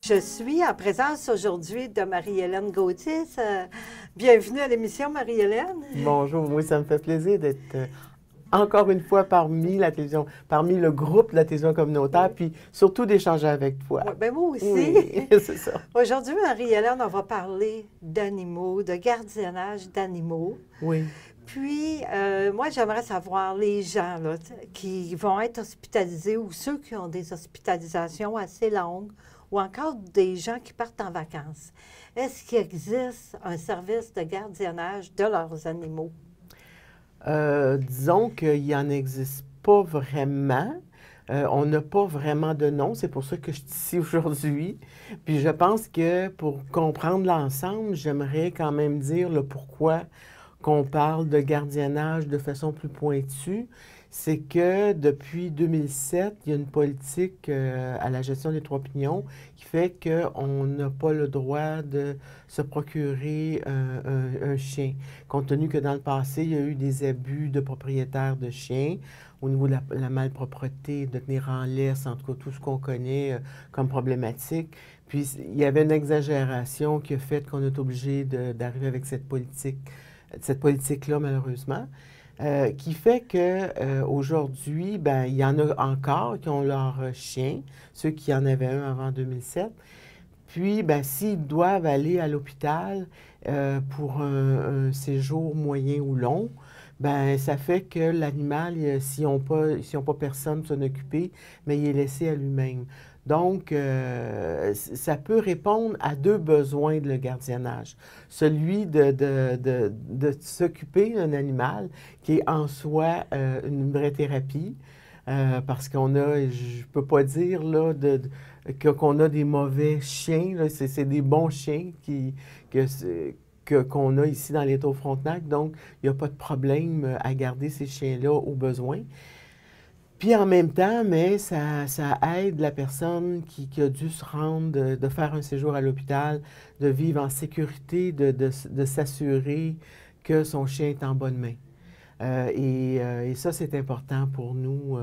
Je suis en présence aujourd'hui de Marie-Hélène Gauthier. Bienvenue à l'émission, Marie-Hélène. Bonjour, oui, ça me fait plaisir d'être encore une fois parmi la télévision, parmi le groupe de la télévision communautaire, puis surtout d'échanger avec toi. Oui, ben moi aussi. Oui, c'est ça. Aujourd'hui, Marie-Hélène, on va parler d'animaux, de gardiennage d'animaux. Oui. Puis, moi, j'aimerais savoir les gens là, qui vont être hospitalisés ou ceux qui ont des hospitalisations assez longues ou encore des gens qui partent en vacances. Est-ce qu'il existe un service de gardiennage de leurs animaux? Disons qu'il n'en existe pas vraiment. On n'a pas vraiment de nom, c'est pour ça que je suis ici aujourd'hui. Puis je pense que pour comprendre l'ensemble, j'aimerais quand même dire le pourquoi qu'on parle de gardiennage de façon plus pointue. C'est que depuis 2007, il y a une politique à la gestion des Trois Pignons qui fait qu'on n'a pas le droit de se procurer un chien. Compte tenu que dans le passé, il y a eu des abus de propriétaires de chiens au niveau de la malpropreté, de tenir en laisse, en tout cas tout ce qu'on connaît comme problématique. Puis il y avait une exagération qui a fait qu'on est obligé d'arriver avec cette politique-là, malheureusement. Qui fait qu'aujourd'hui, ben, il y en a encore qui ont leur chien, ceux qui en avaient un avant 2007. Puis, ben, s'ils doivent aller à l'hôpital pour un séjour moyen ou long, ben, ça fait que l'animal, s'ils n'ont pas personne pour s'en occuper, mais il est laissé à lui-même. Donc, ça peut répondre à deux besoins de le gardiennage. Celui de s'occuper d'un animal, qui est en soi une vraie thérapie, parce qu'on a, je ne peux pas dire là, qu'on a des mauvais chiens, c'est des bons chiens qu'on a ici dans l'État Frontenac, donc il n'y a pas de problème à garder ces chiens-là au besoin. Puis en même temps, mais ça aide la personne qui a dû se rendre, de faire un séjour à l'hôpital, de vivre en sécurité, de s'assurer que son chien est en bonne main. Et ça, c'est important pour nous.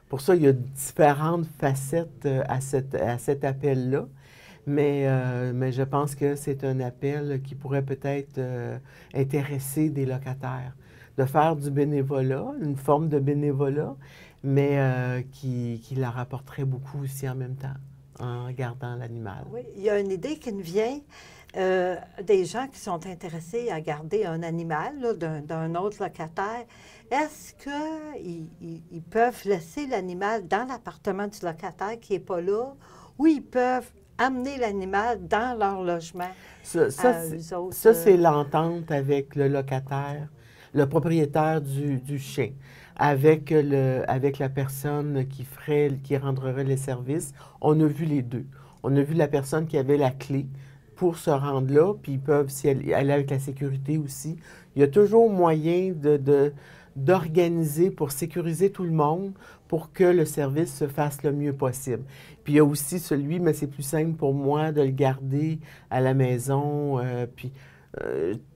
Pour ça, il y a différentes facettes à cet appel-là. Mais je pense que c'est un appel qui pourrait peut-être intéresser des locataires. De faire du bénévolat, une forme de bénévolat, mais qui leur apporterait beaucoup aussi en même temps, en gardant l'animal. Oui, il y a une idée qui me vient. Des gens qui sont intéressés à garder un animal d'un autre locataire, est-ce qu'ils peuvent laisser l'animal dans l'appartement du locataire qui n'est pas là, ou ils peuvent amener l'animal dans leur logement? Ça, c'est l'entente avec le locataire, le propriétaire du chien, avec la personne qui rendrait les services. On a vu les deux. On a vu la personne qui avait la clé pour se rendre là, puis ils peuvent aller avec la sécurité aussi. Il y a toujours moyen d'organiser pour sécuriser tout le monde pour que le service se fasse le mieux possible. Puis il y a aussi celui, mais c'est plus simple pour moi de le garder à la maison.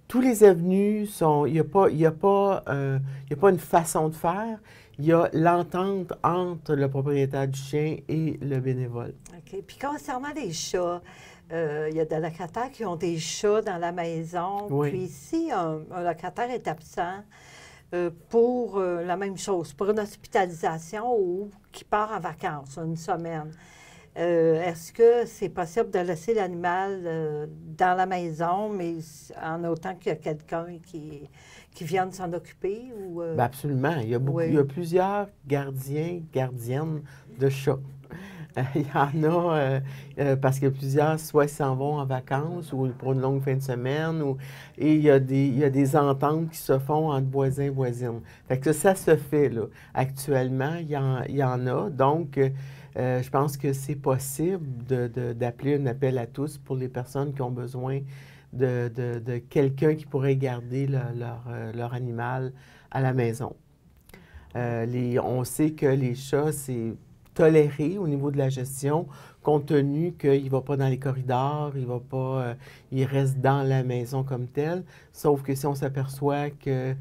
Tous les avenues sont... Il y a pas une façon de faire. Il y a l'entente entre le propriétaire du chien et le bénévole. OK. Puis concernant les chats, il y a des locataires qui ont des chats dans la maison. Oui. Puis si un locataire est absent pour la même chose, pour une hospitalisation ou qui part en vacances une semaine, est-ce que c'est possible de laisser l'animal dans la maison, mais en autant qu'il y a quelqu'un qui vienne s'en occuper? Ou, Bien, absolument. Il y a plusieurs gardiennes de chats. Il y en a parce que plusieurs, soit s'en vont en vacances ou pour une longue fin de semaine, et il y a des ententes qui se font entre voisins et voisines. Fait que ça se fait, là. Actuellement, il y en a. Donc, je pense que c'est possible d'appeler un appel à tous pour les personnes qui ont besoin de quelqu'un qui pourrait garder leur animal à la maison. On sait que les chats, c'est toléré au niveau de la gestion, compte tenu qu'il ne va pas dans les corridors, il reste dans la maison comme tel. Sauf que si on s'aperçoit que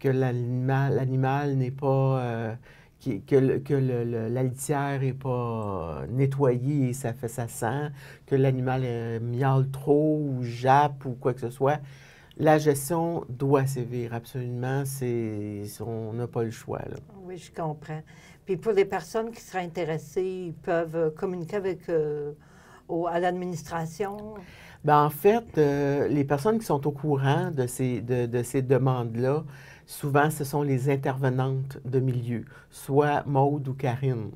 l'animal n'est pas la litière n'est pas nettoyée et ça sent, que l'animal miaule trop ou jappe ou quoi que ce soit. La gestion doit sévir, absolument. On n'a pas le choix, là. Oui, je comprends. Puis pour les personnes qui seraient intéressées, ils peuvent communiquer avec à l'administration. Bien, en fait, les personnes qui sont au courant de ces demandes-là, souvent, ce sont les intervenantes de milieu, soit Maude ou Karine.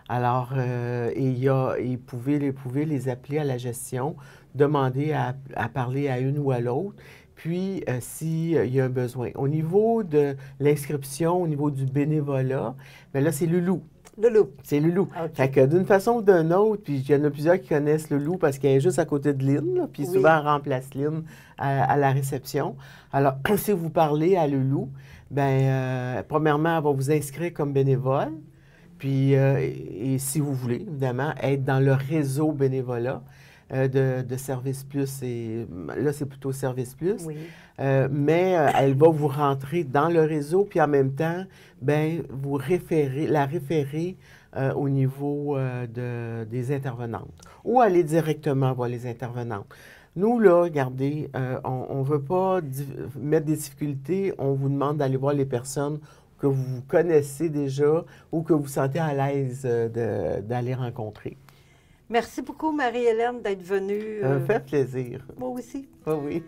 Alors, vous pouvez les appeler à la gestion, demander à parler à une ou à l'autre, puis s'il y a un besoin. Au niveau de l'inscription, au niveau du bénévolat, bien là, c'est le loup. Le loup. C'est le loup. OK. Fait que d'une façon ou d'une autre, puis il y en a plusieurs qui connaissent le loup parce qu'elle est juste à côté de Lynn, là, puis Oui. souvent elle remplace Lynn à la réception. Alors, si vous parlez à le loup, bien, premièrement, elle va vous inscrire comme bénévole. Puis, et si vous voulez, évidemment, être dans le réseau bénévolat de Service Plus, et là, c'est plutôt Service Plus. Oui. Mais elle va vous rentrer dans le réseau, puis en même temps, bien, la référer au niveau des intervenantes. Ou aller directement voir les intervenantes. Nous, là, regardez, on ne veut pas mettre des difficultés, on vous demande d'aller voir les personnes que vous connaissez déjà ou que vous sentez à l'aise d'aller rencontrer. Merci beaucoup, Marie-Hélène, d'être venue. Ça me fait plaisir. Moi aussi. Ah oui.